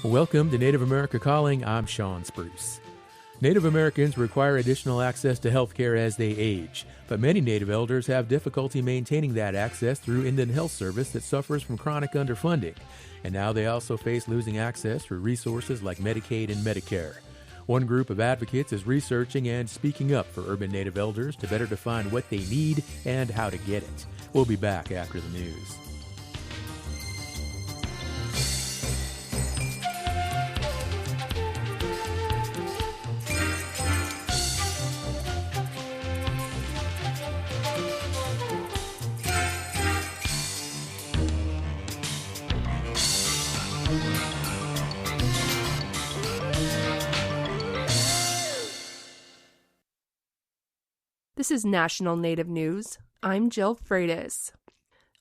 Welcome to Native America Calling. I'm Sean Spruce. Native Americans require additional access to health care as they age, but many Native elders have difficulty maintaining that access through Indian Health Service that suffers from chronic underfunding. And now they also face losing access through resources like Medicaid and Medicare. One group of advocates is researching and speaking up for urban Native elders to better define what they need and how to get it. We'll be back after the news. This is National Native News. I'm Jill Freitas.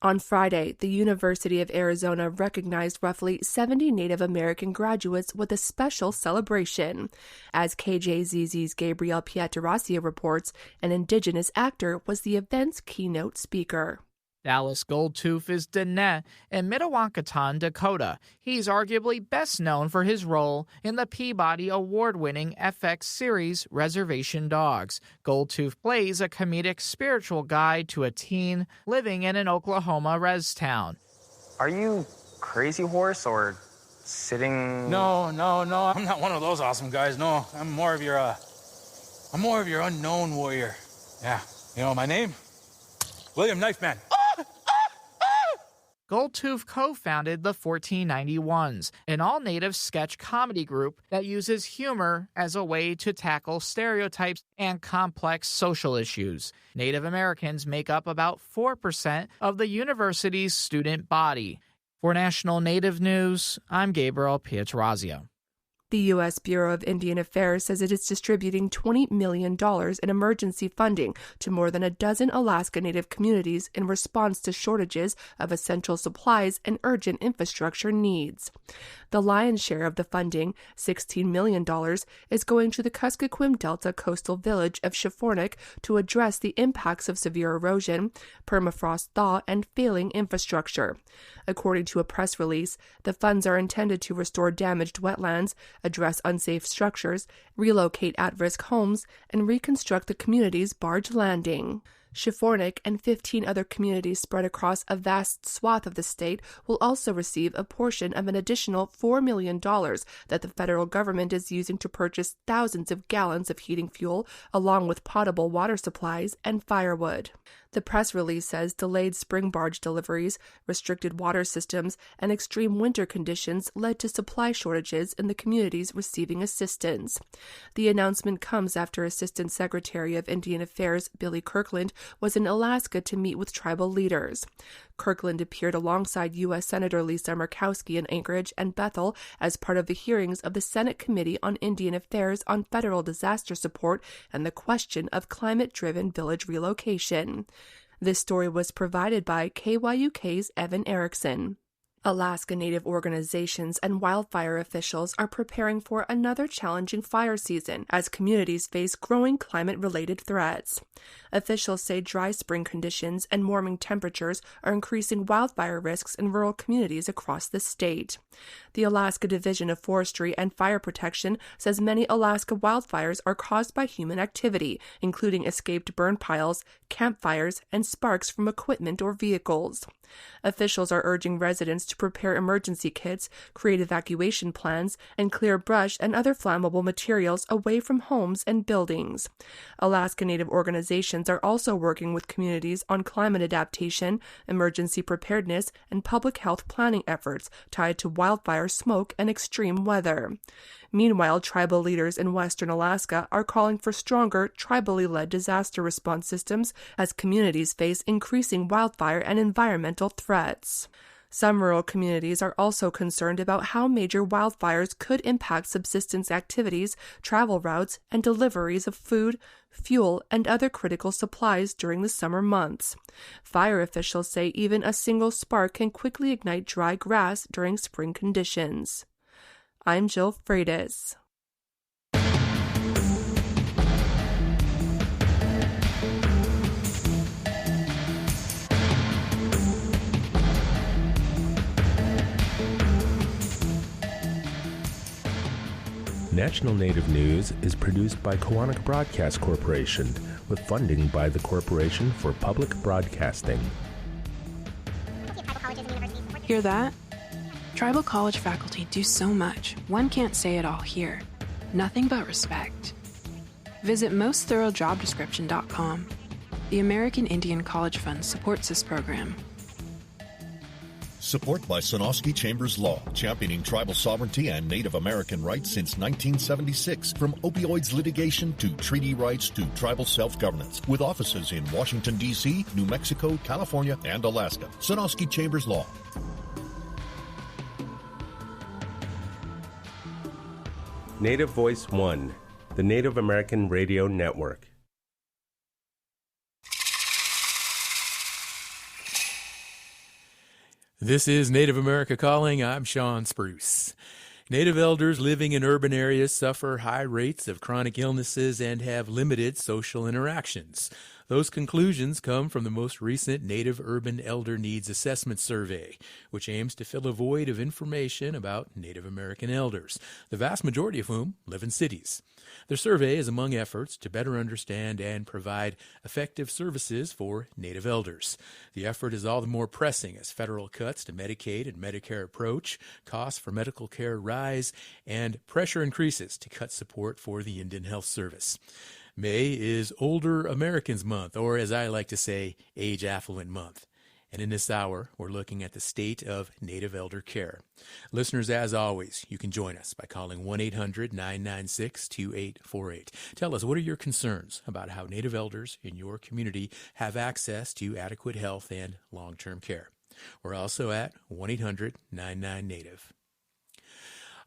On Friday, the University of Arizona recognized roughly 70 Native American graduates with a special celebration. As KJZZ's Gabriel Pietrasio reports, an Indigenous actor was the event's keynote speaker. Dallas Goldtooth is Diné in Mdewakanton, Dakota. He's arguably best known for his role in the Peabody Award-winning FX series Reservation Dogs. Goldtooth plays a comedic spiritual guide to a teen living in an Oklahoma res town. Are you Crazy Horse or sitting... No. I'm not one of those awesome guys. No, I'm more of your unknown warrior. Yeah. You know my name? William Knifeman. Goldtooth co-founded the 1491s, an all-native sketch comedy group that uses humor as a way to tackle stereotypes and complex social issues. Native Americans make up about 4% of the university's student body. For National Native News, I'm Gabriel Pietrasio. The U.S. Bureau of Indian Affairs says it is distributing $20 million in emergency funding to more than a dozen Alaska Native communities in response to shortages of essential supplies and urgent infrastructure needs. The lion's share of the funding, $16 million, is going to the Kuskokwim Delta coastal village of Shifornik to address the impacts of severe erosion, permafrost thaw, and failing infrastructure. According to a press release, the funds are intended to restore damaged wetlands, address unsafe structures, relocate at-risk homes, and reconstruct the community's barge landing. Shifornik and 15 other communities spread across a vast swath of the state will also receive a portion of an additional $4 million that the federal government is using to purchase thousands of gallons of heating fuel, along with potable water supplies and firewood. The press release says delayed spring barge deliveries, restricted water systems, and extreme winter conditions led to supply shortages in the communities receiving assistance. The announcement comes after Assistant Secretary of Indian Affairs Billy Kirkland was in Alaska to meet with tribal leaders. Kirkland appeared alongside U.S. Senator Lisa Murkowski in Anchorage and Bethel as part of the hearings of the Senate Committee on Indian Affairs on Federal Disaster Support and the question of climate-driven village relocation. This story was provided by KYUK's Evan Erickson. Alaska Native organizations and wildfire officials are preparing for another challenging fire season as communities face growing climate-related threats. Officials say dry spring conditions and warming temperatures are increasing wildfire risks in rural communities across the state. The Alaska Division of Forestry and Fire Protection says many Alaska wildfires are caused by human activity, including escaped burn piles, campfires, and sparks from equipment or vehicles. Officials are urging residents to prepare emergency kits, create evacuation plans, and clear brush and other flammable materials away from homes and buildings. Alaska Native organizations are also working with communities on climate adaptation, emergency preparedness, and public health planning efforts tied to wildfire smoke and extreme weather. Meanwhile, tribal leaders in western Alaska are calling for stronger, tribally led disaster response systems as communities face increasing wildfire and environmental threats. Some rural communities are also concerned about how major wildfires could impact subsistence activities, travel routes, and deliveries of food, fuel, and other critical supplies during the summer months. Fire officials say even a single spark can quickly ignite dry grass during spring conditions. I'm Jill Freitas. National Native News is produced by Koahnic Broadcast Corporation with funding by the Corporation for Public Broadcasting. Hear that? Tribal college faculty do so much, one can't say it all here. Nothing but respect. Visit mostthoroughdescription.com. The American Indian College Fund supports this program. Support by Sonosky Chambers Law, championing tribal sovereignty and Native American rights since 1976. From opioids litigation to treaty rights to tribal self-governance. With offices in Washington, D.C., New Mexico, California, and Alaska. Sonosky Chambers Law. Native Voice One, the Native American Radio Network. This is Native America Calling. I'm Sean Spruce. Native elders living in urban areas suffer high rates of chronic illnesses and have limited social interactions. Those conclusions come from the most recent Native Urban Elder Needs Assessment Survey, which aims to fill a void of information about Native American elders, the vast majority of whom live in cities. The survey is among efforts to better understand and provide effective services for Native elders. The effort is all the more pressing as federal cuts to Medicaid and Medicare approach, costs for medical care rise, and pressure increases to cut support for the Indian Health Service. May is Older Americans Month, or as I like to say, Age Affluent Month. And in this hour, we're looking at the state of Native elder care. Listeners, as always, you can join us by calling 1-800-996-2848. Tell us, what are your concerns about how Native elders in your community have access to adequate health and long-term care? We're also at 1-800-99-NATIVE.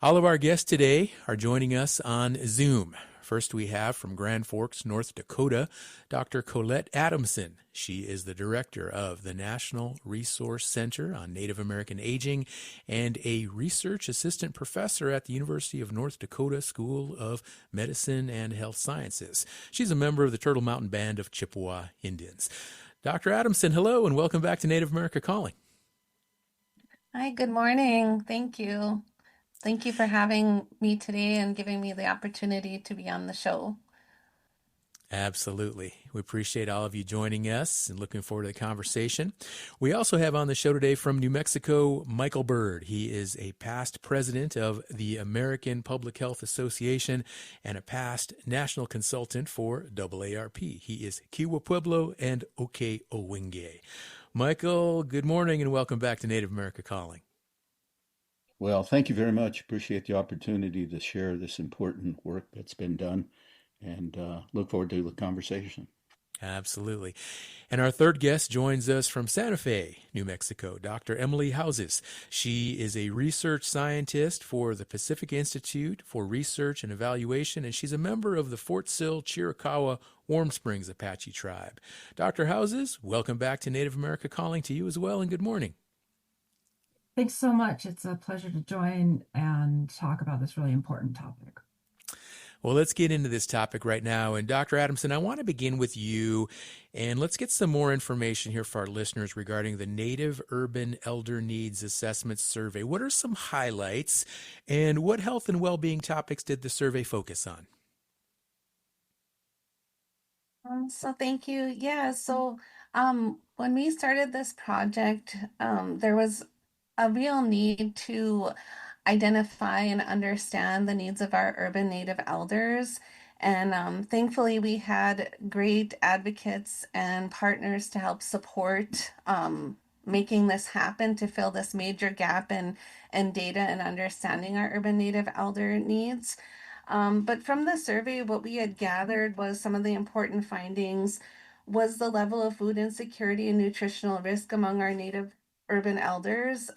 All of our guests today are joining us on Zoom. First, we have from Grand Forks, North Dakota, Dr. Colette Adamson. She is the director of the National Resource Center on Native American Aging and a research assistant professor at the University of North Dakota School of Medicine and Health Sciences. She's a member of the Turtle Mountain Band of Chippewa Indians. Dr. Adamson, hello, and welcome back to Native America Calling. Hi, good morning. Thank you. Thank you for having me today and giving me the opportunity to be on the show. Absolutely. We appreciate all of you joining us and looking forward to the conversation. We also have on the show today from New Mexico, Michael Bird. He is a past president of the American Public Health Association and a past national consultant for AARP. He is Kiowa Pueblo and Oke Owenge. Michael, good morning and welcome back to Native America Calling. Well, thank you very much. Appreciate the opportunity to share this important work that's been done and look forward to the conversation. Absolutely. And our third guest joins us from Santa Fe, New Mexico, Dr. Emily Houses. She is a research scientist for the Pacific Institute for Research and Evaluation, and she's a member of the Fort Sill Chiricahua Warm Springs Apache Tribe. Dr. Houses, welcome back to Native America Calling to you as well, and good morning. Thanks so much. It's a pleasure to join and talk about this really important topic. Well, let's get into this topic right now. And Dr. Adamson, I want to begin with you, and let's get some more information here for our listeners regarding the Native Urban Elder Needs Assessment Survey. What are some highlights, and what health and well-being topics did the survey focus on? So thank you. Yeah, so when we started this project, there was a real need to identify and understand the needs of our urban Native elders. And thankfully, we had great advocates and partners to help support making this happen, to fill this major gap in data and understanding our urban Native elder needs. But from the survey, what we had gathered was some of the important findings was the level of food insecurity and nutritional risk among our Native urban elders.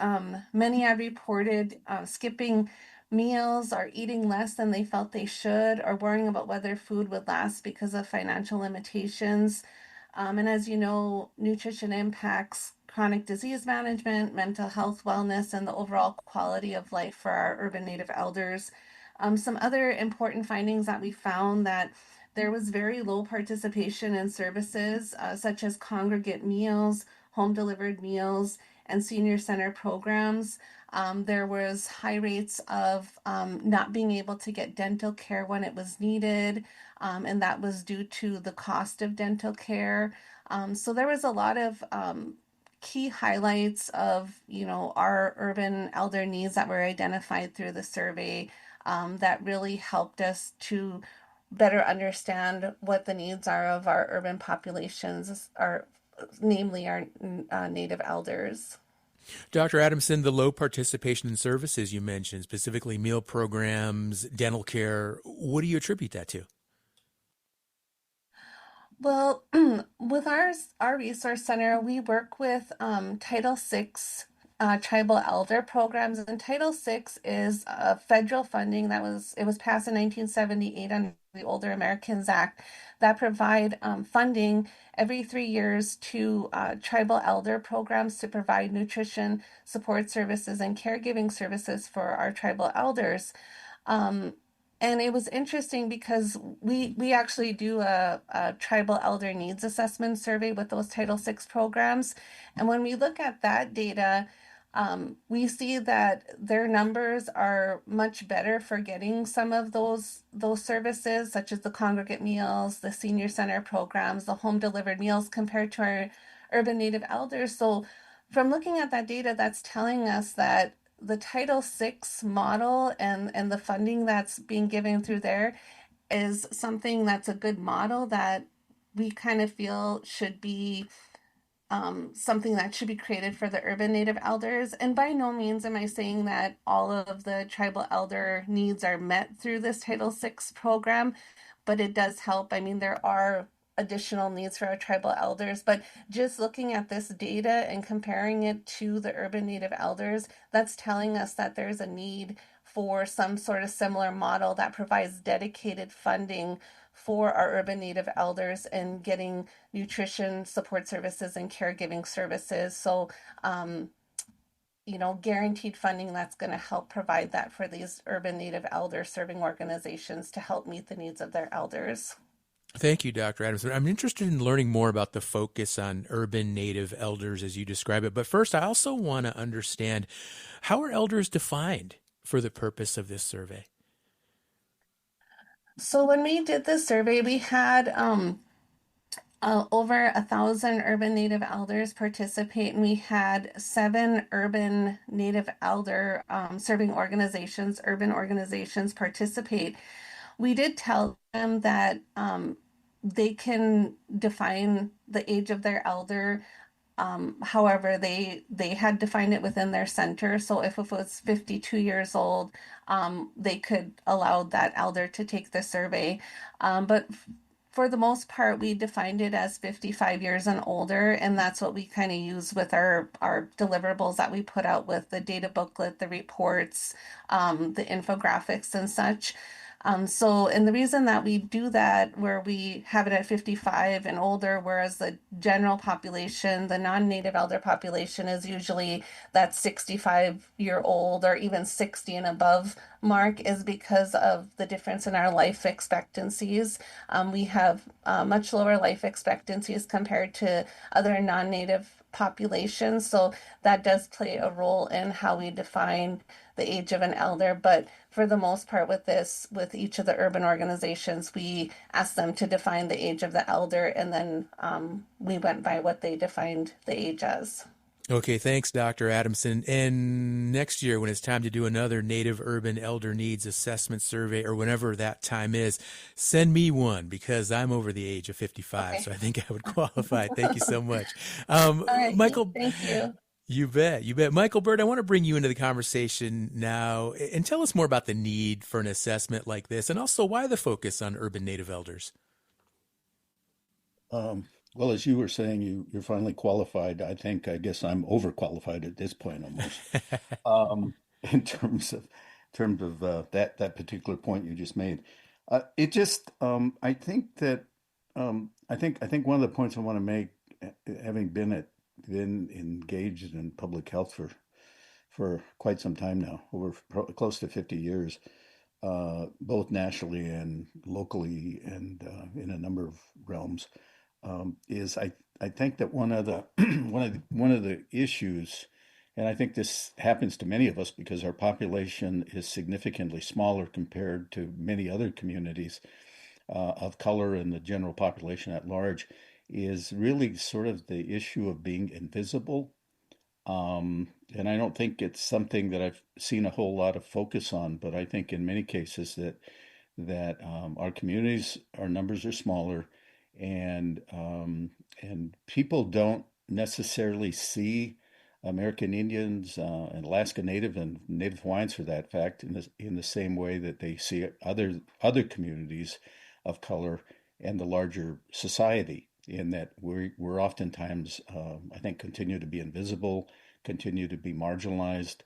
Many had reported skipping meals or eating less than they felt they should, or worrying about whether food would last because of financial limitations. And as you know, nutrition impacts chronic disease management, mental health, wellness, and the overall quality of life for our urban Native elders. Some other important findings that we found that there was very low participation in services such as congregate meals, home delivered meals, and senior center programs. There was high rates of not being able to get dental care when it was needed, and that was due to the cost of dental care. So there was a lot of key highlights of, our urban elder needs that were identified through the survey, that really helped us to better understand what the needs are of our urban populations, namely our Native elders. Dr. Adamson, the low participation in services you mentioned, specifically meal programs, dental care, what do you attribute that to? Well, with our resource center, we work with Title VI tribal elder programs, and Title VI is federal funding it was passed in 1978 under the Older Americans Act that provide funding every 3 years to tribal elder programs to provide nutrition support services and caregiving services for our tribal elders. Um, and it was interesting because we actually do a tribal elder needs assessment survey with those Title VI programs. And when we look at that data, we see that their numbers are much better for getting some of those services, such as the congregate meals, the senior center programs, the home delivered meals, compared to our urban Native elders. So from looking at that data, that's telling us that the Title VI model and the funding that's being given through there is something that's a good model that we kind of feel should be something that should be created for the urban Native elders. And by no means am I saying that all of the tribal elder needs are met through this Title VI program, but it does help. I mean, there are additional needs for our tribal elders, but just looking at this data and comparing it to the urban Native elders, that's telling us that there's a need for some sort of similar model that provides dedicated funding for our urban Native elders and getting nutrition support services and caregiving services. So, guaranteed funding that's going to help provide that for these urban Native elder serving organizations to help meet the needs of their elders. Thank you, Dr. Adamson. I'm interested in learning more about the focus on urban Native elders as you describe it. But first, I also want to understand, how are elders defined for the purpose of this survey? So when we did this survey, we had over 1,000 urban Native elders participate, and we had 7 urban Native elder serving organizations, urban organizations participate. We did tell them that they can define the age of their elder. However, they had defined it within their center. So if it was 52 years old, they could allow that elder to take the survey. But for the most part, we defined it as 55 years and older, and that's what we kind of use with our deliverables that we put out with the data booklet, the reports, the infographics, and such. And the reason that we do that, where we have it at 55 and older, whereas the general population, the non-Native elder population, is usually that 65-year-old or even 60 and above mark, is because of the difference in our life expectancies. We have much lower life expectancies compared to other non-Native populations. So that does play a role in how we define the age of an elder. But for the most part, with each of the urban organizations, we asked them to define the age of the elder, and then we went by what they defined the age as. Okay, thanks, Dr. Adamson. And next year, when it's time to do another Native Urban Elder Needs Assessment Survey, or whenever that time is, send me one, because I'm over the age of 55, okay. So I think I would qualify. Thank you so much. All right, Michael, thank you. You bet. Michael Bird, I want to bring you into the conversation now and tell us more about the need for an assessment like this, and also why the focus on urban Native elders. Well, as you were saying, you're finally qualified. I guess I'm overqualified at this point almost. In terms of that particular point you just made, I think one of the points I want to make, having been engaged in public health for quite some time now, over close to 50 years, both nationally and locally, and in a number of realms. Is I think that one of the issues And I think this happens to many of us because our population is significantly smaller compared to many other communities of color and the general population at large, is really sort of the issue of being invisible. And I don't think it's something that I've seen a whole lot of focus on, but I think in many cases that our communities, our numbers are smaller, and people don't necessarily see American Indians and Alaska Native and Native Hawaiians, for that fact, in the same way that they see other communities of color and the larger society. In that we're oftentimes, I think, continue to be invisible, continue to be marginalized,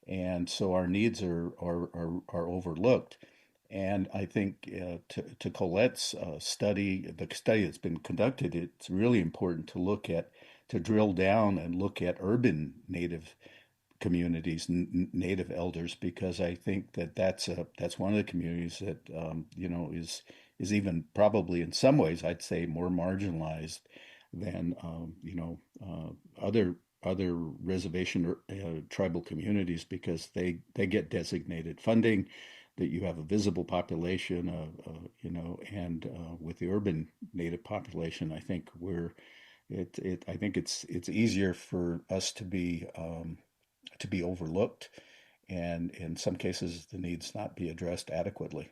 and so our needs are overlooked. And I think to Colette's study, the study that's been conducted, it's really important to drill down and look at urban Native communities, Native elders, because I think that's one of the communities that is even probably in some ways, I'd say, more marginalized than other reservation or tribal communities, because they get designated funding, that you have a visible population, and with the urban Native population, I think I think it's easier for us to be overlooked, and in some cases the needs not be addressed adequately.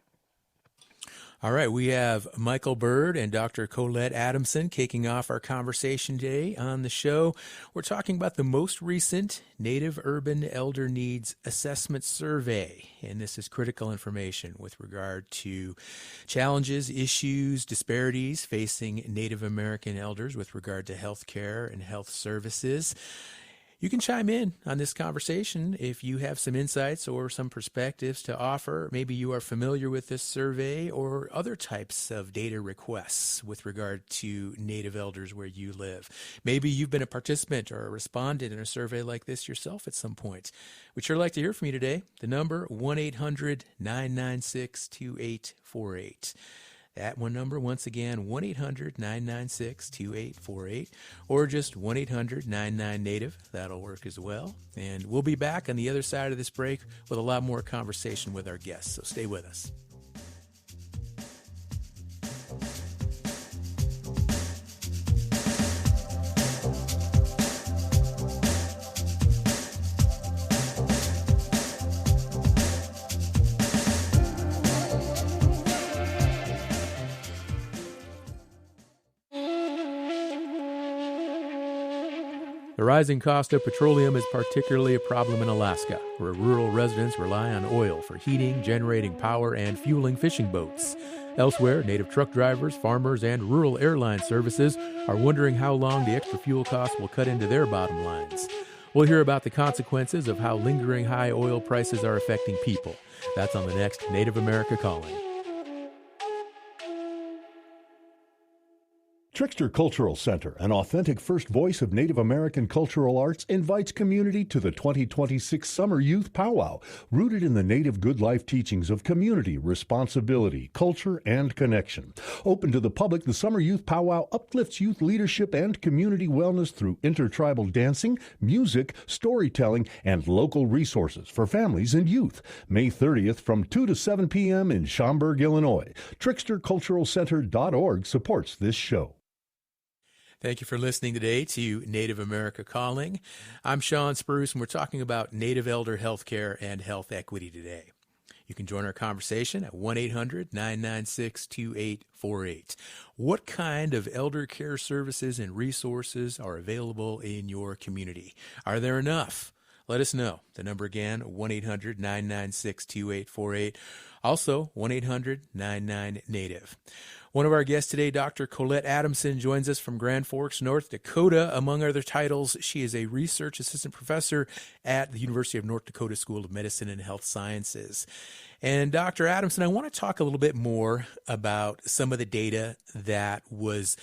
All right, we have Michael Bird and Dr. Colette Adamson kicking off our conversation today on the show. We're talking about the most recent Native Urban Elder Needs Assessment Survey, and this is critical information with regard to challenges, issues, disparities facing Native American elders with regard to health care and health services. You can chime in on this conversation if you have some insights or some perspectives to offer. Maybe you are familiar with this survey or other types of data requests with regard to Native elders where you live. Maybe you've been a participant or a respondent in a survey like this yourself at some point. We'd sure like to hear from you today. The number, 1-800-996-2848. That one number, once again, 1-800-996-2848, or just 1-800-99-NATIVE. That'll work as well. And we'll be back on the other side of this break with a lot more conversation with our guests, so stay with us. The rising cost of petroleum is particularly a problem in Alaska, where rural residents rely on oil for heating, generating power, and fueling fishing boats. Elsewhere, Native truck drivers, farmers, and rural airline services are wondering how long the extra fuel costs will cut into their bottom lines. We'll hear about the consequences of how lingering high oil prices are affecting people. That's on the next Native America Calling. Trickster Cultural Center, an authentic first voice of Native American cultural arts, invites community to the 2026 Summer Youth Powwow, rooted in the Native good life teachings of community, responsibility, culture, and connection. Open to the public, the Summer Youth Powwow uplifts youth leadership and community wellness through intertribal dancing, music, storytelling, and local resources for families and youth. May 30th from 2 to 7 p.m. in Schaumburg, Illinois. TricksterCulturalCenter.org supports this show. Thank you for listening today to Native America Calling. I'm Sean Spruce, and we're talking about Native elder health care and health equity today. You can join our conversation at 1-800-996-2848. What kind of elder care services and resources are available in your community? Are there enough? Let us know. The number again, 1-800-996-2848. Also, 1-800-99-NATIVE. One of our guests today, Dr. Colette Adamson, joins us from Grand Forks, North Dakota. Among other titles, she is a research assistant professor at the University of North Dakota School of Medicine and Health Sciences. And Dr. Adamson, I want to talk a little bit more about some of the data that was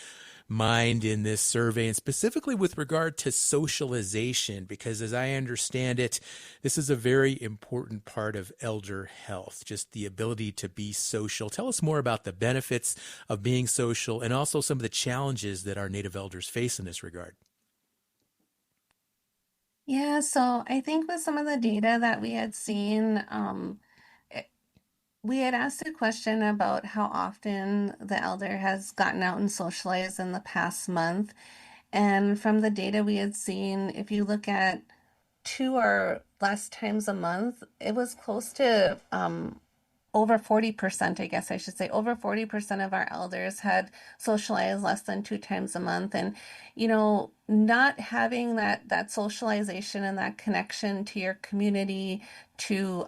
mined in this survey, and specifically with regard to socialization, because as I understand it, this is a very important part of elder health, just the ability to be social. Tell us more about the benefits of being social and also some of the challenges that our Native elders face in this regard. Yeah, so I think with some of the data that we had seen, it- we had asked a question about how often the elder has gotten out and socialized in the past month. And from the data we had seen, if you look at 2 or less times a month, it was close to over 40%, I guess I should say, over 40% of our elders had socialized less than 2 times a month. And, not having that socialization and that connection to your community, to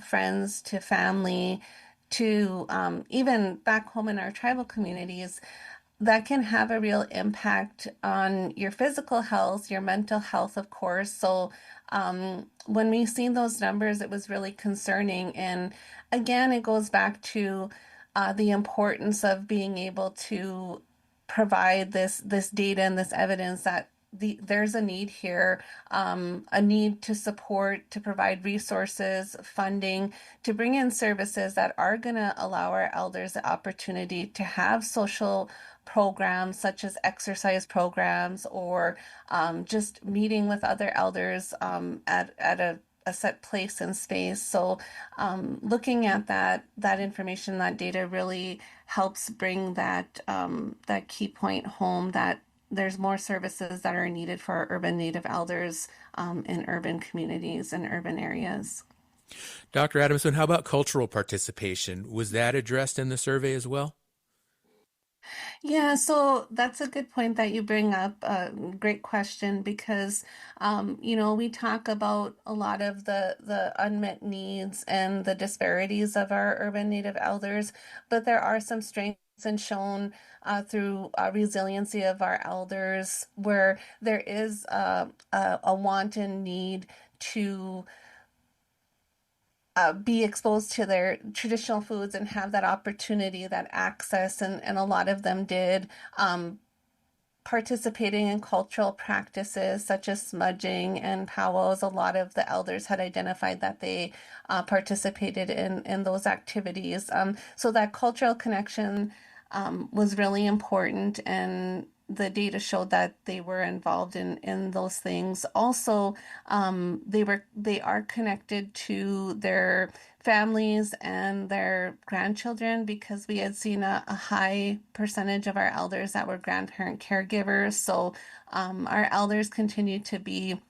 friends, to family, to even back home in our tribal communities, that can have a real impact on your physical health, your mental health, of course. So, when we seen those numbers, it was really concerning. And again, it goes back to the importance of being able to provide this data and this evidence that there's a need here, a need to support, to provide resources, funding, to bring in services that are going to allow our elders the opportunity to have social programs such as exercise programs or just meeting with other elders at a set place and space. So looking at that information, that data really helps bring that key point home that there's more services that are needed for our urban Native elders in urban communities and urban areas. Dr. Adamson, how about cultural participation? Was that addressed in the survey as well? Yeah, so that's a good point that you bring up. Great question because, we talk about a lot of the unmet needs and the disparities of our urban Native elders, but there are some strengths and shown through resiliency of our elders where there is a want and need to be exposed to their traditional foods and have that opportunity, that access, and a lot of them did. Participating in cultural practices such as smudging and powwows, a lot of the elders had identified that they participated in those activities. So that cultural connection was really important, and the data showed that they were involved in those things. Also, they are connected to their families and their grandchildren because we had seen a high percentage of our elders that were grandparent caregivers. So our elders continue to be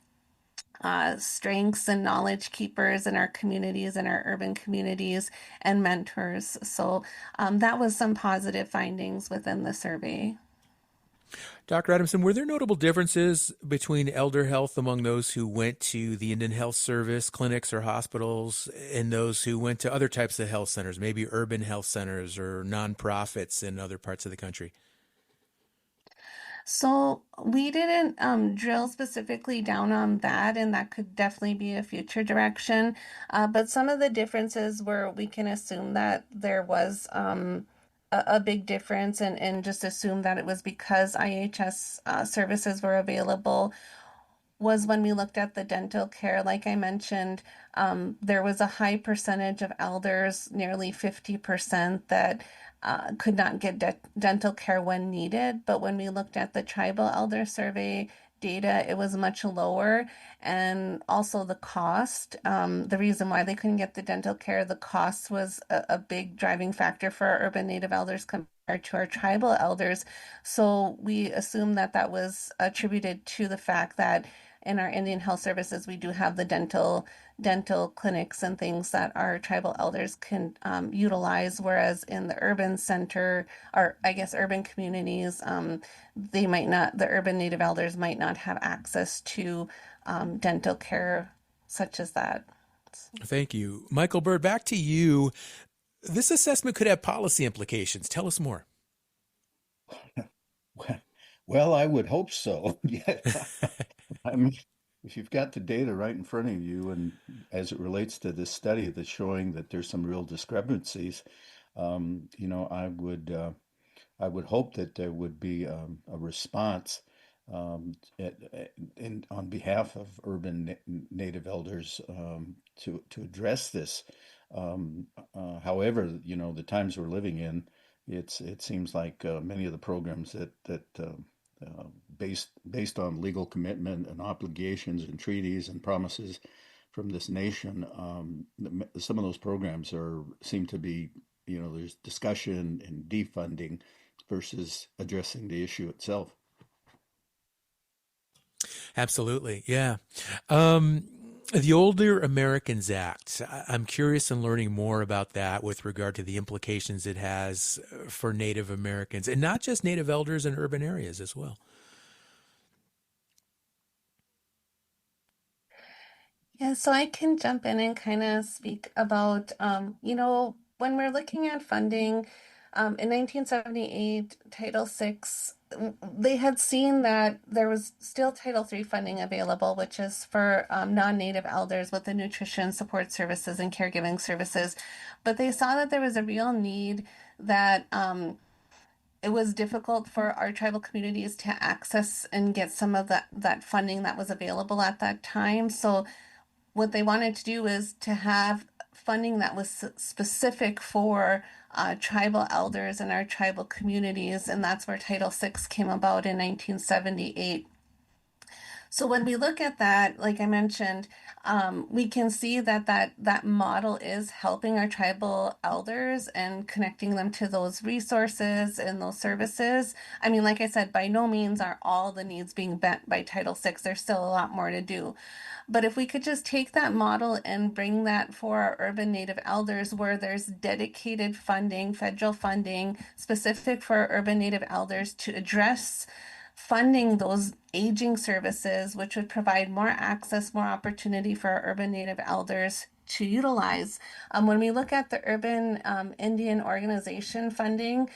strengths and knowledge keepers in our communities, in our urban communities, and mentors. So that was some positive findings within the survey. Dr. Adamson, were there notable differences between elder health among those who went to the Indian Health Service clinics or hospitals and those who went to other types of health centers, maybe urban health centers or nonprofits in other parts of the country? So we didn't drill specifically down on that, and that could definitely be a future direction. But some of the differences where we can assume that there was a big difference and just assume that it was because IHS services were available was when we looked at the dental care. Like I mentioned, there was a high percentage of elders, nearly 50%, that could not get dental care when needed. But when we looked at the tribal elder survey data, it was much lower. And also the cost, the reason why they couldn't get the dental care, the cost was a big driving factor for our urban Native elders compared to our tribal elders. So we assume that that was attributed to the fact that in our Indian Health Services, we do have the dental clinics and things that our tribal elders can utilize, whereas in the urban center, or I guess urban communities, they might not, the urban Native elders might not have access to dental care such as that. Thank you. Michael Bird, back to you. This assessment could have policy implications. Tell us more. Well, I would hope so. Yeah. I mean, if you've got the data right in front of you, and as it relates to this study that's showing that there's some real discrepancies, I would hope that there would be a response on behalf of urban Native elders to address this. However, the times we're living in, it seems like many of the programs that based on legal commitment and obligations and treaties and promises from this nation. Some of those programs seem to be, there's discussion and defunding versus addressing the issue itself. Absolutely, yeah. The Older Americans Act, I'm curious in learning more about that with regard to the implications it has for Native Americans, and not just Native elders in urban areas as well. Yeah, so I can jump in and kind of speak about, when we're looking at funding, in 1978, Title VI, they had seen that there was still Title III funding available, which is for non-Native elders with the nutrition support services and caregiving services. But they saw that there was a real need that it was difficult for our tribal communities to access and get some of that funding that was available at that time. So what they wanted to do is to have funding that was specific for tribal elders in our tribal communities, and that's where Title VI came about in 1978. So when we look at that, like I mentioned, we can see that model is helping our tribal elders and connecting them to those resources and those services. I mean, like I said, by no means are all the needs being met by Title VI. There's still a lot more to do. But if we could just take that model and bring that for our urban Native elders, where there's dedicated funding, federal funding, specific for urban Native elders to address funding those aging services, which would provide more access, more opportunity for our urban Native elders to utilize. When we look at the urban Indian organization funding,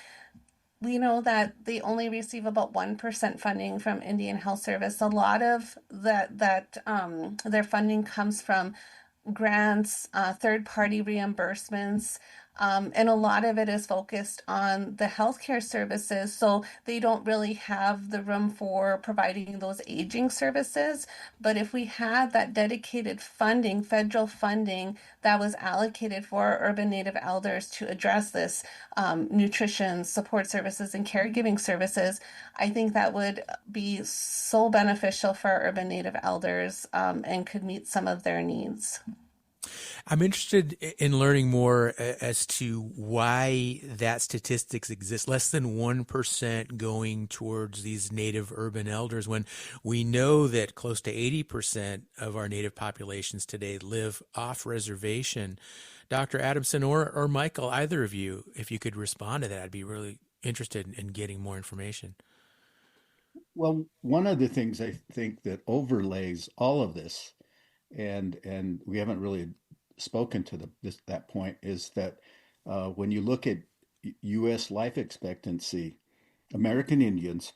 we know that they only receive about 1% funding from Indian Health Service. A lot of their funding comes from grants, third-party reimbursements, and a lot of it is focused on the healthcare services. So they don't really have the room for providing those aging services. But if we had that dedicated funding, federal funding that was allocated for urban Native elders to address this, nutrition, support services, and caregiving services, I think that would be so beneficial for our urban Native elders, and could meet some of their needs. I'm interested in learning more as to why that statistics exist. Less than 1% going towards these Native urban elders, when we know that close to 80% of our Native populations today live off reservation. Dr. Adamson or Michael, either of you, if you could respond to that, I'd be really interested in getting more information. Well, one of the things I think that overlays all of this, and we haven't really spoken to that point, is that when you look at U.S. life expectancy, American Indians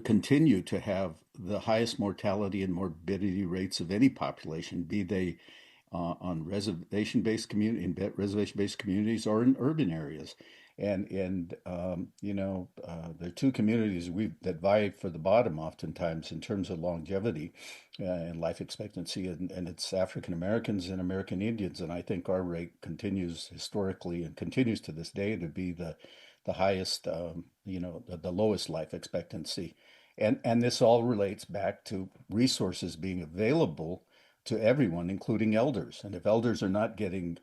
continue to have the highest mortality and morbidity rates of any population, be they on reservation-based communities or in urban areas. And there are two communities that vie for the bottom oftentimes in terms of longevity and life expectancy, and it's African Americans and American Indians. And I think our rate continues historically and continues to this day to be the highest, the lowest life expectancy. And this all relates back to resources being available to everyone, including elders. And if elders are not getting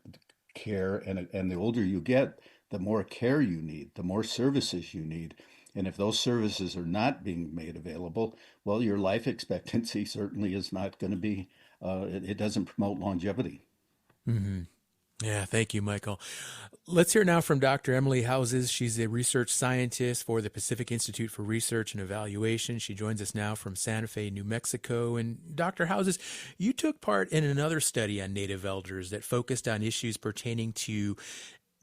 care, and the older you get, the more care you need, the more services you need. And if those services are not being made available, well, your life expectancy certainly is not going to be, it doesn't promote longevity. Mm-hmm. Yeah, thank you, Michael. Let's hear now from Dr. Emily Houses. She's a research scientist for the Pacific Institute for Research and Evaluation. She joins us now from Santa Fe, New Mexico. And Dr. Houses, you took part in another study on Native elders that focused on issues pertaining to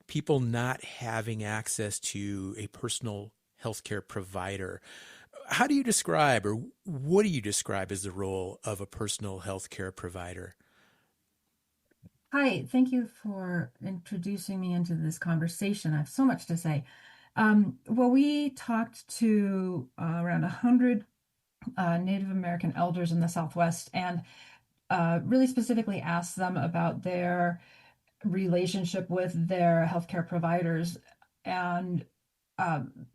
people not having access to a personal healthcare provider. How do you describe, or what do you describe as the role of a personal healthcare provider? Hi, thank you for introducing me into this conversation. I have so much to say. Well, we talked to around 100 Native American elders in the Southwest, and really specifically asked them about their relationship with their healthcare providers. And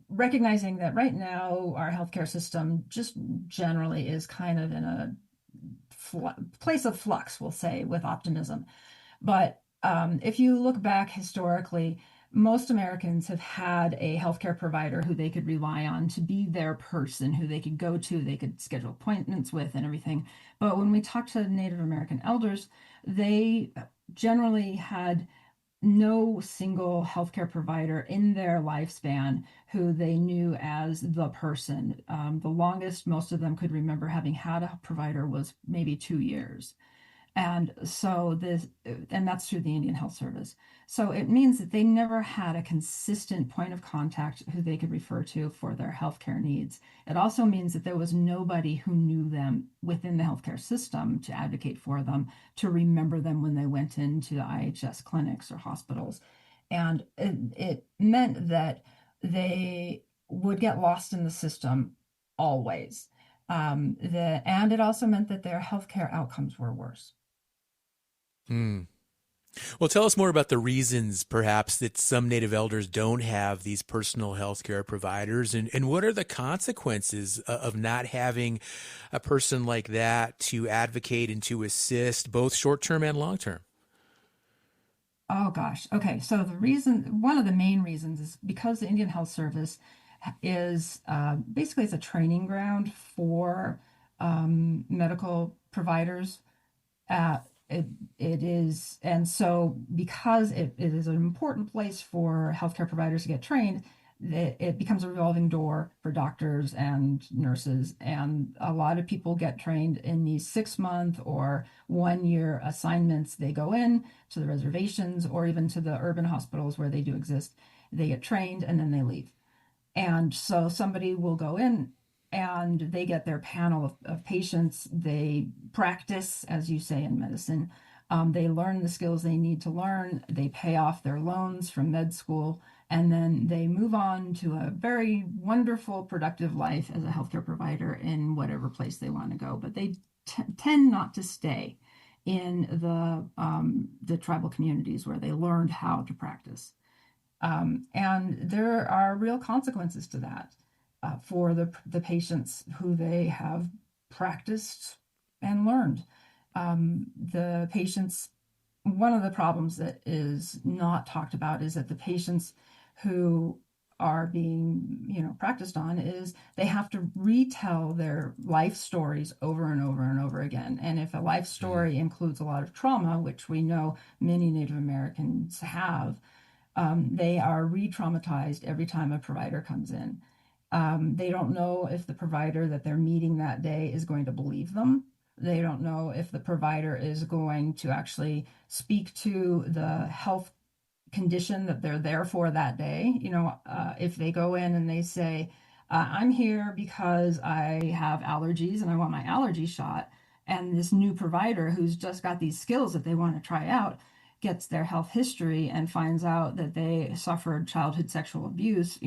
recognizing that right now our healthcare system just generally is kind of in a place of flux, we'll say, with optimism. But if you look back historically, most Americans have had a healthcare provider who they could rely on to be their person, who they could go to, they could schedule appointments with and everything. But when we talk to Native American elders, they generally had no single healthcare provider in their lifespan who they knew as the person. The longest most of them could remember having had a provider was maybe 2 years. And so that's through the Indian Health Service. So it means that they never had a consistent point of contact who they could refer to for their healthcare needs. It also means that there was nobody who knew them within the healthcare system to advocate for them, to remember them when they went into the IHS clinics or hospitals. And it meant that they would get lost in the system always. And it also meant that their healthcare outcomes were worse. Well, tell us more about the reasons, perhaps, that some Native elders don't have these personal health care providers, and what are the consequences of not having a person like that to advocate and to assist, both short-term and long-term? Oh, gosh. Okay, so one of the main reasons is because the Indian Health Service is basically it's a training ground for medical providers. It is, and so because it is an important place for healthcare providers to get trained, it becomes a revolving door for doctors and nurses, and a lot of people get trained in these 6-month or 1-year assignments. They go in to the reservations or even to the urban hospitals where they do exist. They get trained and then they leave. And so somebody will go in and they get their panel of patients. They practice, as you say, in medicine. They learn the skills they need to learn. They pay off their loans from med school, and then they move on to a very wonderful, productive life as a healthcare provider in whatever place they want to go. But they tend not to stay in the tribal communities where they learned how to practice. And there are real consequences to that. For the patients who they have practiced and learned. The patients, one of the problems that is not talked about is that the patients who are being, practiced on is they have to retell their life stories over and over and over again. And if a life story includes a lot of trauma, which we know many Native Americans have, they are re-traumatized every time a provider comes in. They don't know if the provider that they're meeting that day is going to believe them. They don't know if the provider is going to actually speak to the health condition that they're there for that day. If they go in and they say, I'm here because I have allergies and I want my allergy shot, and this new provider who's just got these skills that they want to try out gets their health history and finds out that they suffered childhood sexual abuse,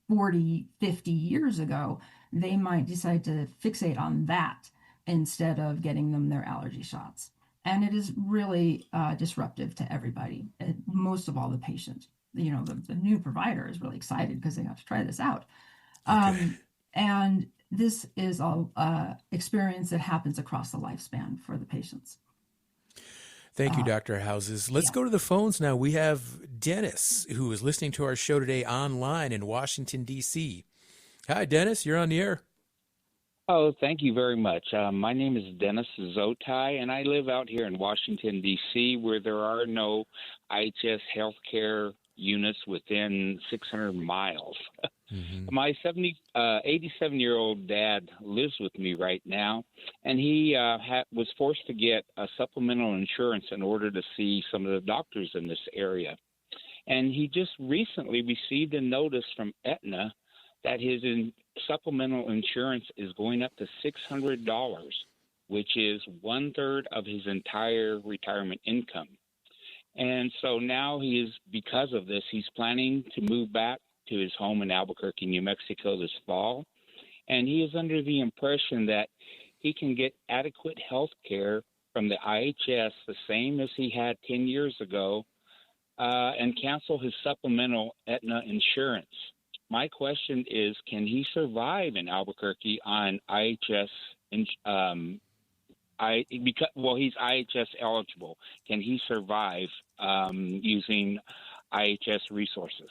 40, 50 years ago, they might decide to fixate on that instead of getting them their allergy shots. And it is really disruptive to everybody, most of all the patients. The new provider is really excited because they got to try this out. Okay. And this is an experience that happens across the lifespan for the patients. Thank you, Dr. Houses. Let's go to the phones now. We have Dennis, who is listening to our show today online in Washington, D.C. Hi, Dennis. You're on the air. Oh, thank you very much. My name is Dennis Zotai, and I live out here in Washington, D.C., where there are no IHS healthcare units within 600 miles. Mm-hmm. My 87-year-old dad lives with me right now, and he was forced to get a supplemental insurance in order to see some of the doctors in this area. And he just recently received a notice from Aetna that his supplemental insurance is going up to $600, which is 1/3 of his entire retirement income. And so now because of this, he's planning to move back to his home in Albuquerque, New Mexico this fall. And he is under the impression that he can get adequate health care from the IHS, the same as he had 10 years ago, and cancel his supplemental Aetna insurance. My question is, can he survive in Albuquerque on IHS? He's IHS eligible. Can he survive using IHS resources?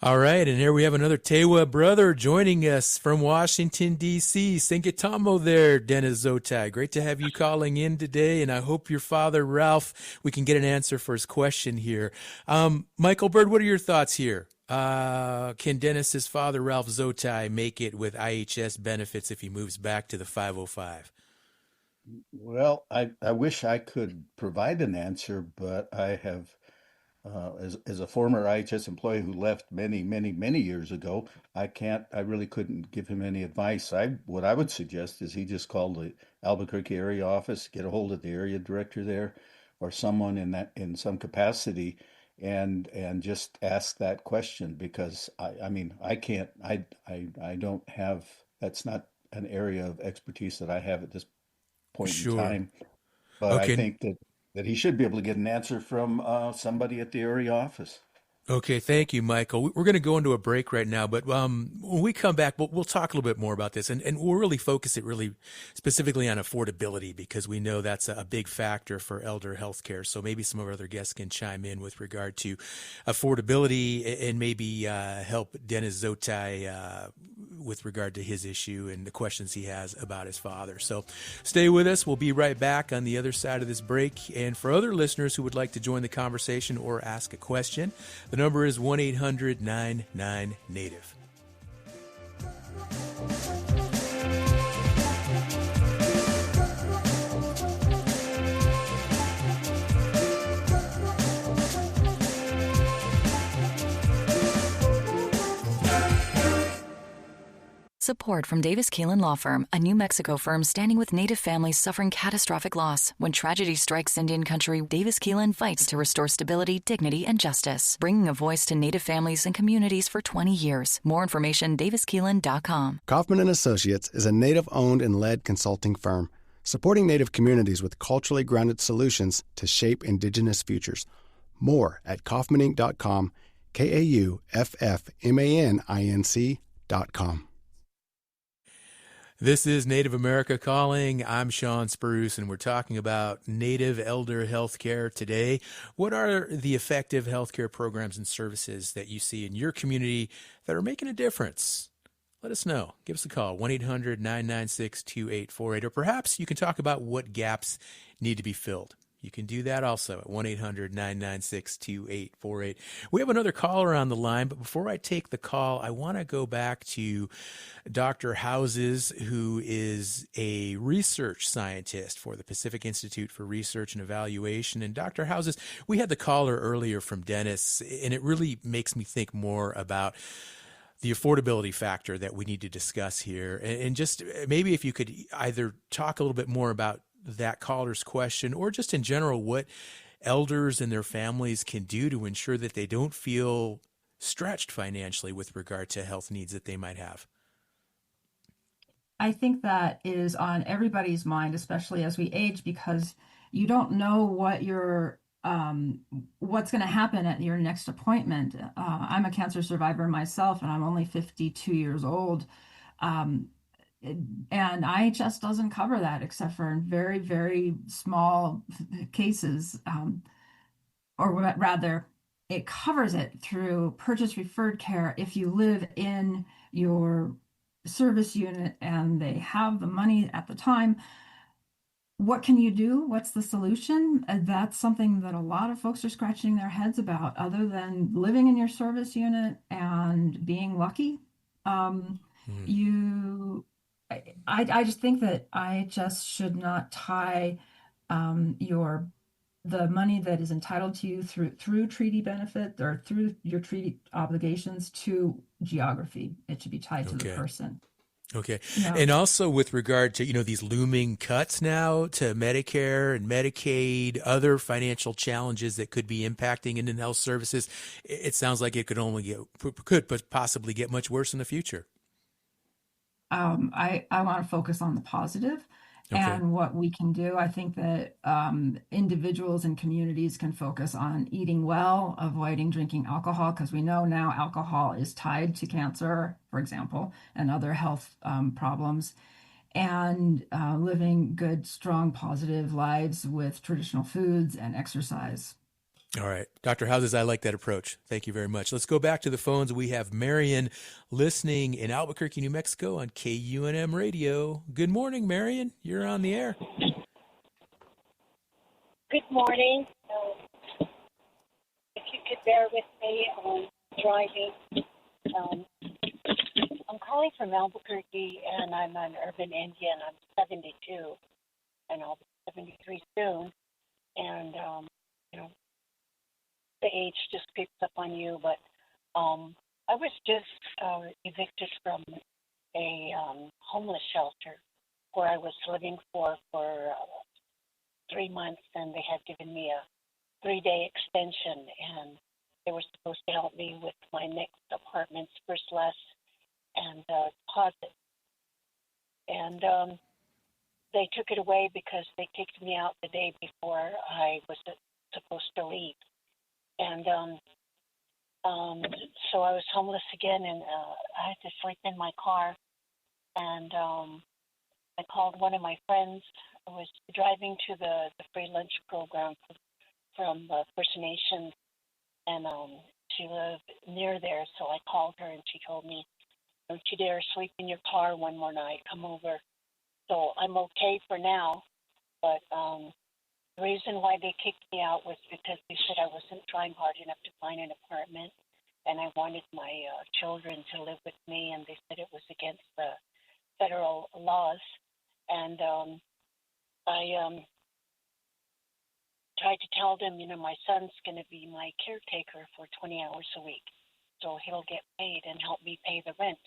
All right, and here we have another Tewa brother joining us from Washington, D.C. Sinkitamo there, Dennis Zotai. Great to have you calling in today, and I hope your father, Ralph, we can get an answer for his question here. Michael Bird, what are your thoughts here? Can Dennis's father, Ralph Zotai, make it with IHS benefits if he moves back to the 505? Well, I wish I could provide an answer, but I have, as a former IHS employee who left many years ago, I really couldn't give him any advice. What I would suggest is he just call the Albuquerque area office, get a hold of the area director there, or someone in some capacity, and just ask that question, because I don't have, that's not an area of expertise that I have at this point in time. But okay. I think that he should be able to get an answer from somebody at the area office. Okay, thank you, Michael. We're going to go into a break right now, but when we come back, we'll talk a little bit more about this, and we'll really focus it really specifically on affordability, because we know that's a big factor for elder health care. So maybe some of our other guests can chime in with regard to affordability and maybe help Dennis Zotai with regard to his issue and the questions he has about his father. So stay with us. We'll be right back on the other side of this break. And for other listeners who would like to join the conversation or ask a question, the number is 1-800-99-NATIVE. Support from Davis Keelan Law Firm, a New Mexico firm standing with Native families suffering catastrophic loss. When tragedy strikes Indian country, Davis Keelan fights to restore stability, dignity, and justice, bringing a voice to Native families and communities for 20 years. More information, daviskeelan.com. Kaufman & Associates is a Native-owned and led consulting firm, supporting Native communities with culturally grounded solutions to shape Indigenous futures. More at kaufmaninc.com, KAUFFMANINC.com. This is Native America Calling. I'm Sean Spruce, and we're talking about Native elder health care today. What are the effective healthcare programs and services that you see in your community that are making a difference? Let us know. Give us a call, 1-800-996-2848, or perhaps you can talk about what gaps need to be filled. You can do that also at 1-800-996-2848. We have another caller on the line, but before I take the call, I want to go back to Dr. Houses, who is a research scientist for the Pacific Institute for Research and Evaluation. And Dr. Houses, we had the caller earlier from Dennis, and it really makes me think more about the affordability factor that we need to discuss here. And just maybe if you could either talk a little bit more about that caller's question, or just in general, what elders and their families can do to ensure that they don't feel stretched financially with regard to health needs that they might have. I think that is on everybody's mind, especially as we age, because you don't know what what's going to happen at your next appointment. I'm a cancer survivor myself, and I'm only 52 years old. And IHS doesn't cover that except for in very, very small cases, or rather, it covers it through purchase referred care if you live in your service unit and they have the money at the time. What can you do? What's the solution? That's something that a lot of folks are scratching their heads about, other than living in your service unit and being lucky. I just think that I just should not tie the money that is entitled to you through treaty benefit or through your treaty obligations to geography. It should be tied to the person. Okay. No. And also with regard to, these looming cuts now to Medicare and Medicaid, other financial challenges that could be impacting Indian health services, it sounds like it could possibly get much worse in the future. I want to focus on the positive. and what we can do. I think that individuals and communities can focus on eating well, avoiding drinking alcohol, because we know now alcohol is tied to cancer, for example, and other health problems, and living good, strong, positive lives with traditional foods and exercise. All right. Dr. Houses, I like that approach. Thank you very much. Let's go back to the phones. We have Marion listening in Albuquerque, New Mexico on KUNM Radio. Good morning, Marion. You're on the air. Good morning. If you could bear with me on driving. I'm calling from Albuquerque, and I'm an urban Indian. I'm 72, and I'll be 73 soon. And, the age just picks up on you, but I was just evicted from a homeless shelter where I was living for 3 months, and they had given me a 3-day extension, and they were supposed to help me with my next apartment's first, last, and deposit. And they took it away because they kicked me out the day before I was supposed to leave. And so I was homeless again, and I had to sleep in my car. And I called one of my friends. I was driving to the free lunch program from First Nation, and she lived near there. So I called her, and she told me, "Don't you dare sleep in your car one more night. Come over." So I'm okay for now, but the reason why they kicked me out was because they said I wasn't trying hard enough to find an apartment, and I wanted my children to live with me, and they said it was against the federal laws. And I tried to tell them, my son's going to be my caretaker for 20 hours a week, so he'll get paid and help me pay the rent.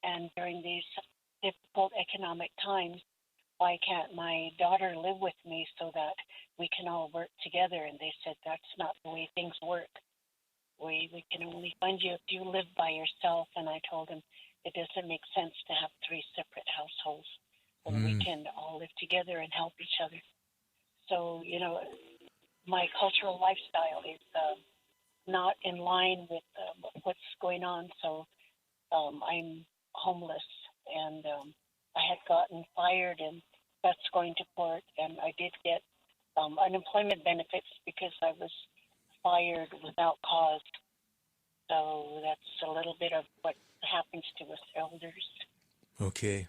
And during these difficult economic times, why can't my daughter live with me so that we can all work together? And they said that's not the way things work. We can only fund you if you live by yourself. And I told them it doesn't make sense to have 3 separate households when we can all live together and help each other. So, my cultural lifestyle is not in line with what's going on. So I'm homeless, and I had gotten fired, and that's going to court, and I did get unemployment benefits because I was fired without cause. So that's a little bit of what happens to us elders. Okay.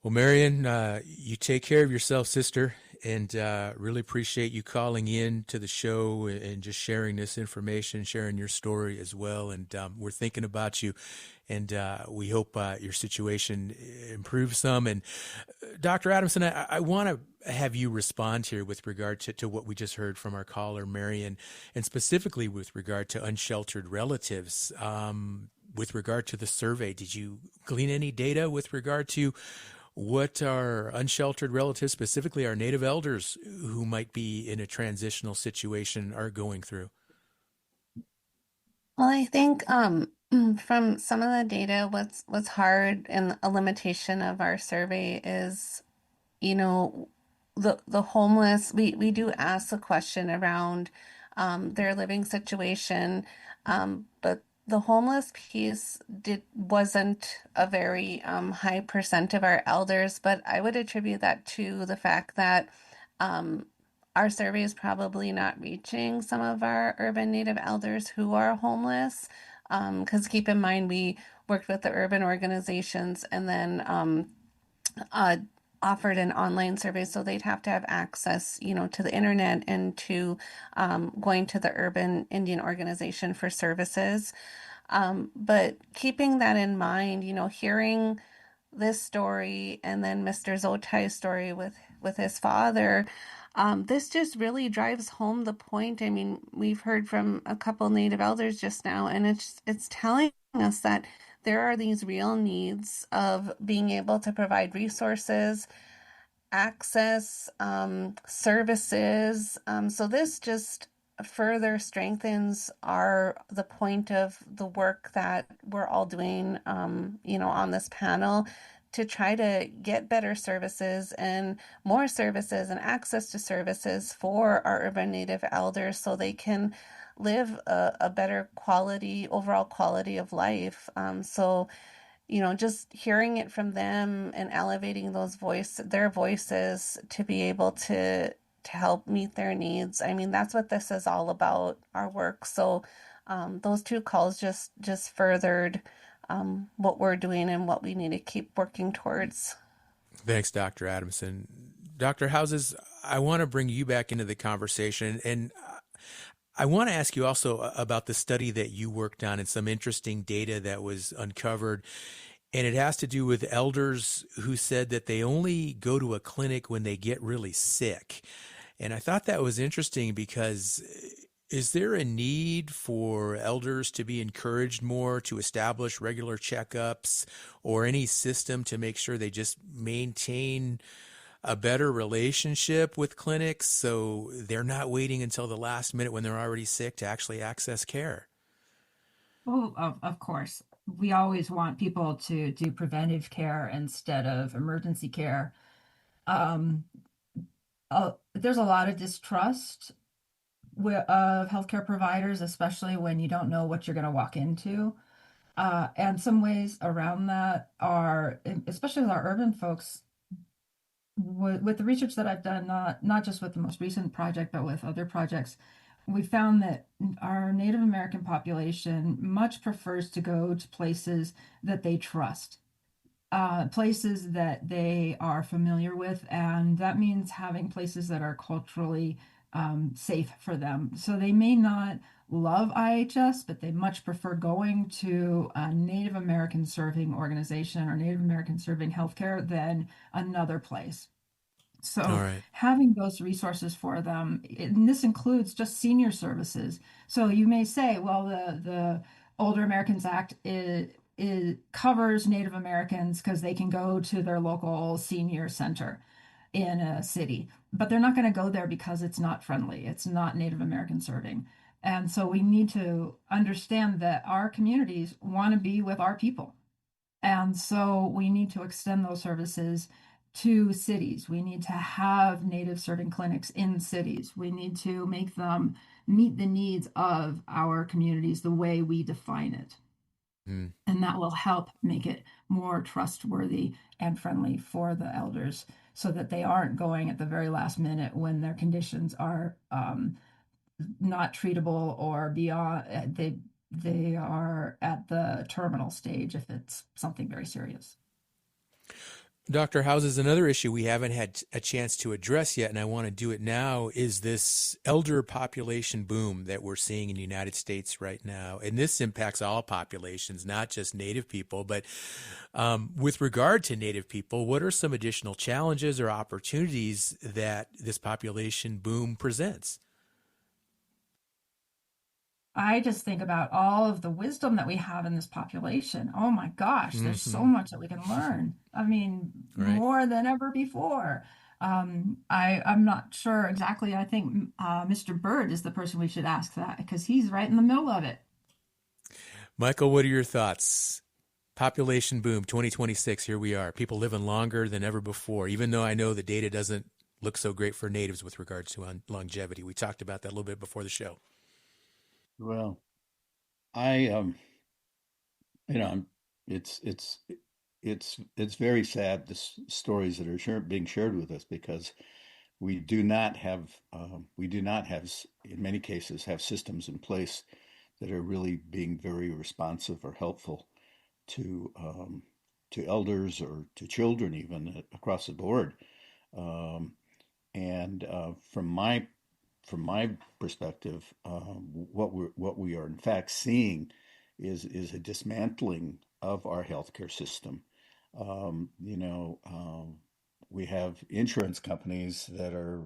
Well, Marion, you take care of yourself, sister, and really appreciate you calling in to the show and just sharing this information, sharing your story as well. And we're thinking about you, and we hope your situation improves some. And Dr. Adamson, I want to have you respond here with regard to what we just heard from our caller, Marion, and specifically with regard to unsheltered relatives. With regard to the survey, did you glean any data with regard to what our unsheltered relatives, specifically our Native elders who might be in a transitional situation, are going through? Well, I think from some of the data, what's hard and a limitation of our survey is, the homeless. We do ask the question around their living situation, but the homeless piece wasn't a very high percent of our elders, but I would attribute that to the fact that our survey is probably not reaching some of our urban Native elders who are homeless. Because keep in mind, we worked with the urban organizations and then offered an online survey, so they'd have to have access, to the internet and to going to the urban Indian organization for services. But keeping that in mind, hearing this story and then Mr. Zotai's story with his father, this just really drives home the point. I mean, we've heard from a couple Native elders just now, and it's telling us that there are these real needs of being able to provide resources, access, services. So this just further strengthens the point of the work that we're all doing, on this panel, to try to get better services and more services and access to services for our urban Native elders so they can live a better quality, overall quality of life. So, just hearing it from them and elevating their voices to be able to help meet their needs. I mean, that's what this is all about, our work. So those two calls just furthered what we're doing and what we need to keep working towards. Thanks, Dr. Adamson. Dr. Houses, I want to bring you back into the conversation, and I want to ask you also about the study that you worked on and some interesting data that was uncovered. And it has to do with elders who said that they only go to a clinic when they get really sick. And I thought that was interesting because is there a need for elders to be encouraged more to establish regular checkups or any system to make sure they just maintain a better relationship with clinics so they're not waiting until the last minute when they're already sick to actually access care? Well, of course. We always want people to do preventive care instead of emergency care. There's a lot of distrust of healthcare providers, especially when you don't know what you're going to walk into. And some ways around that are, especially with our urban folks, with the research that I've done, not just with the most recent project, but with other projects, we found that our Native American population much prefers to go to places that they trust, places that they are familiar with, and that means having places that are culturally safe for them. So they may not love IHS, but they much prefer going to a Native American serving organization or Native American serving healthcare than another place. So having those resources for them, and this includes just senior services. So you may say, well, the Older Americans Act it covers Native Americans because they can go to their local senior center in a city, but they're not going to go there because it's not friendly. It's not Native American serving. And so we need to understand that our communities want to be with our people. And so we need to extend those services to cities. We need to have Native serving clinics in cities. We need to make them meet the needs of our communities the way we define it. And that will help make it more trustworthy and friendly for the elders so that they aren't going at the very last minute when their conditions are not treatable or beyond, they are at the terminal stage if it's something very serious. Dr. Houses, another issue we haven't had a chance to address yet, and I want to do it now, is this elder population boom that we're seeing in the United States right now. And this impacts all populations, not just Native people. But with regard to Native people, what are some additional challenges or opportunities that this population boom presents? I just think about all of the wisdom that we have in this population. Oh my gosh, there's so much that we can learn. I mean, more than ever before. I'm not sure exactly. I think Mr. Bird is the person we should ask that because he's right in the middle of it. Michael, what are your thoughts? Population boom, 2026, here we are. People living longer than ever before, even though I know the data doesn't look so great for natives with regards to longevity. We talked about that a little bit before the show. Well, I it's very sad, the stories that are being shared with us, because we do not have in many cases have systems in place that are really being very responsive or helpful to elders or to children even across the board. From my perspective, what we are in fact seeing is a dismantling of our healthcare system. We have insurance companies that are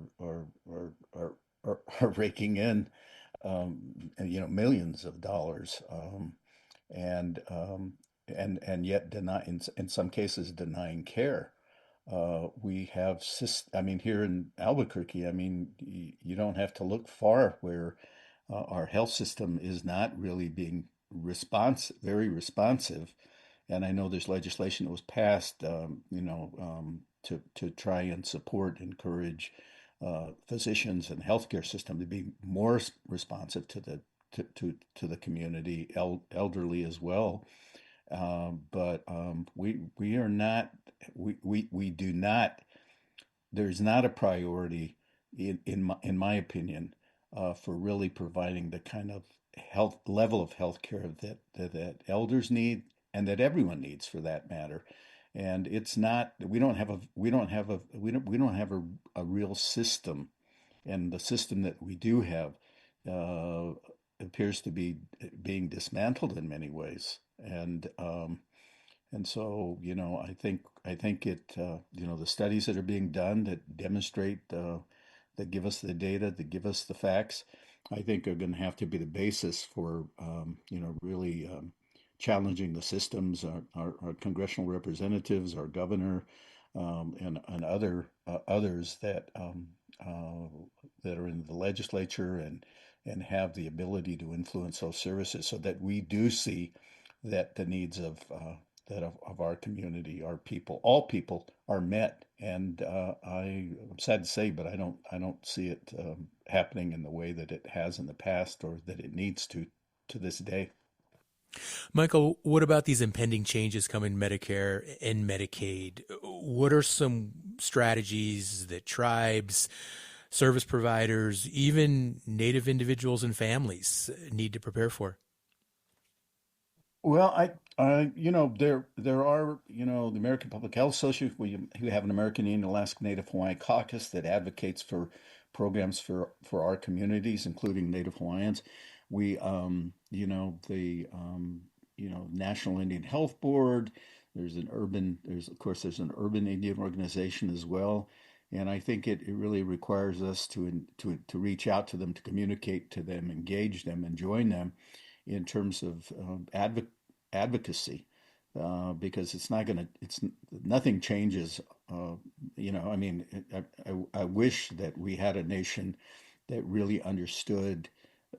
raking in millions of dollars, and yet in some cases denying care. We have, here in Albuquerque, you don't have to look far where our health system is not really being very responsive and I know there's legislation that was passed, to try and support, encourage physicians and healthcare system to be more responsive to the community, elderly as well. But we are not. We do not. There's not a priority in my opinion for really providing the kind of level of health care that elders need and that everyone needs for that matter. And it's not, we don't have a real system, and the system that we do have appears to be being dismantled in many ways. And so, I think it, the studies that are being done that demonstrate, that give us the data, that give us the facts, I think are going to have to be the basis for, really challenging the systems, our congressional representatives, our governor, and others that are in the legislature and have the ability to influence those services, so that we do see that the needs of our community, our people, all people are met. And I'm sad to say, but I don't see it happening in the way that it has in the past, or that it needs to this day. Michael, what about these impending changes coming in Medicare and Medicaid? What are some strategies that tribes, service providers, even Native individuals and families need to prepare for? Well, there are, the American Public Health Association, who have an American Indian, Alaska Native Hawaiian caucus that advocates for programs for our communities, including Native Hawaiians. We, the National Indian Health Board. There's an urban Indian organization as well. And I think it really requires us to reach out to them, to communicate to them, engage them, and join them in terms of advocacy, because nothing changes. I wish that we had a nation that really understood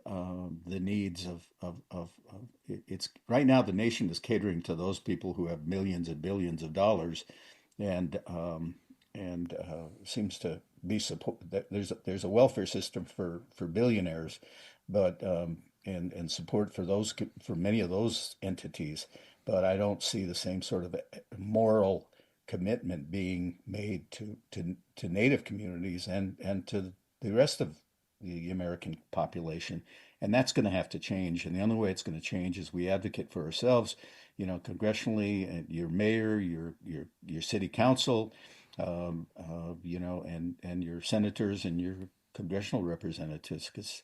the needs of it's right now. The nation is catering to those people who have millions and billions of dollars, and seems to be support that there's a welfare system for billionaires, but and support for many of those entities, but I don't see the same sort of moral commitment being made to Native communities and to the rest of the American population. And that's going to have to change. And the only way it's going to change is we advocate for ourselves, congressionally, and your mayor, your city council, and your senators and your congressional representatives, because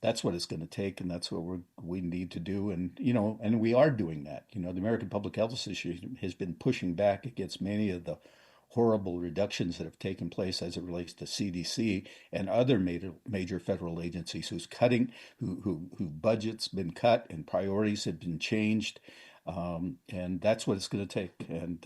that's what it's going to take, and that's what we need to do. And and we are doing that. The American Public Health Association has been pushing back against many of the horrible reductions that have taken place as it relates to CDC and other major federal agencies whose budgets been cut and priorities have been changed, and that's what it's going to take. And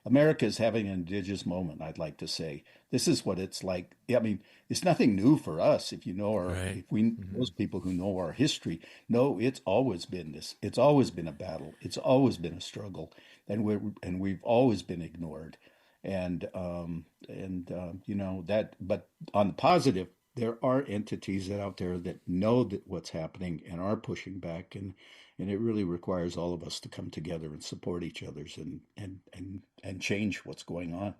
America is having an indigenous moment. I'd like to say this is what it's like. I mean, it's nothing new for us. If those people who know our history know, it's always been this. It's always been a battle. It's always been a struggle, and we've always been ignored. But on the positive, there are entities out there that know what's happening and are pushing back, and it really requires all of us to come together and support each other's and change what's going on.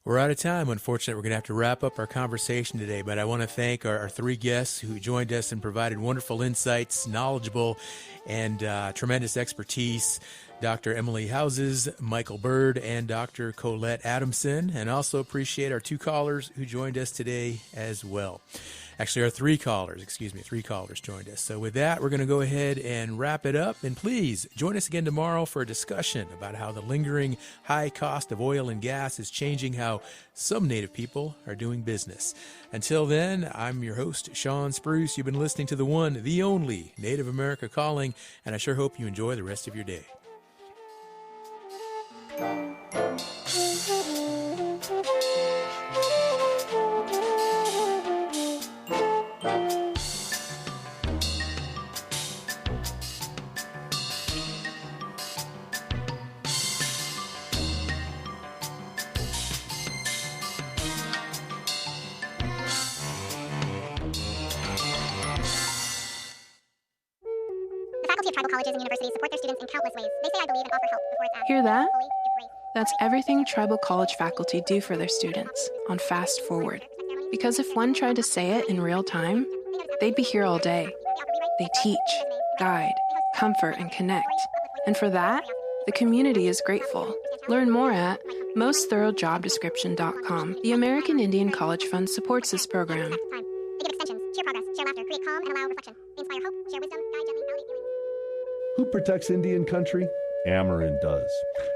We're out of time. Unfortunately, we're going to have to wrap up our conversation today, but I want to thank our three guests who joined us and provided wonderful insights, knowledgeable, and tremendous expertise. Dr. Emily Houses, Michael Bird, and Dr. Colette Adamson, and also appreciate our two callers who joined us today as well. Actually, three callers joined us. So with that, we're going to go ahead and wrap it up. And please join us again tomorrow for a discussion about how the lingering high cost of oil and gas is changing how some Native people are doing business. Until then, I'm your host, Sean Spruce. You've been listening to the one, the only Native America Calling, and I sure hope you enjoy the rest of your day. tribal colleges and universities support their students in countless ways. They say I believe and offer help before it's asked. Hear that? That's everything tribal college faculty do for their students on Fast Forward. Because if one tried to say it in real time, they'd be here all day. They teach, guide, comfort, and connect. And for that, the community is grateful. Learn more at mostthoroughdjobdescription.com. The American Indian College Fund supports this program. They give extensions, cheer progress, share laughter, create calm, and allow reflection. They inspire hope, share wisdom, guide gently, validate feelings. Who protects Indian country? Amerind does.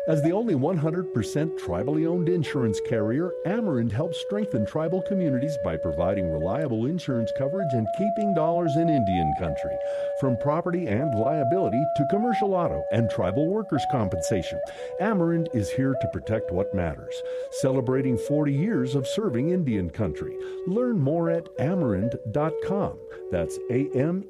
As the only 100% tribally owned insurance carrier, Amerind helps strengthen tribal communities by providing reliable insurance coverage and keeping dollars in Indian country. From property and liability to commercial auto and tribal workers' compensation, Amerind is here to protect what matters. Celebrating 40 years of serving Indian country. Learn more at amerind.com. That's AMERIND.com.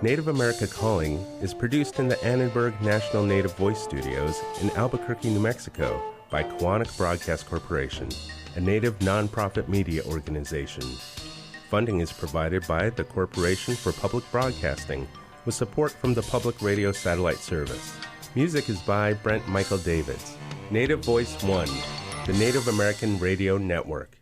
Native America Calling is produced in the Annenberg National Native Voice Studios in Albuquerque, New Mexico by Koahnic Broadcast Corporation, a Native nonprofit media organization. Funding is provided by the Corporation for Public Broadcasting with support from the Public Radio Satellite Service. Music is by Brent Michael Davids. Native Voice One, the Native American Radio Network.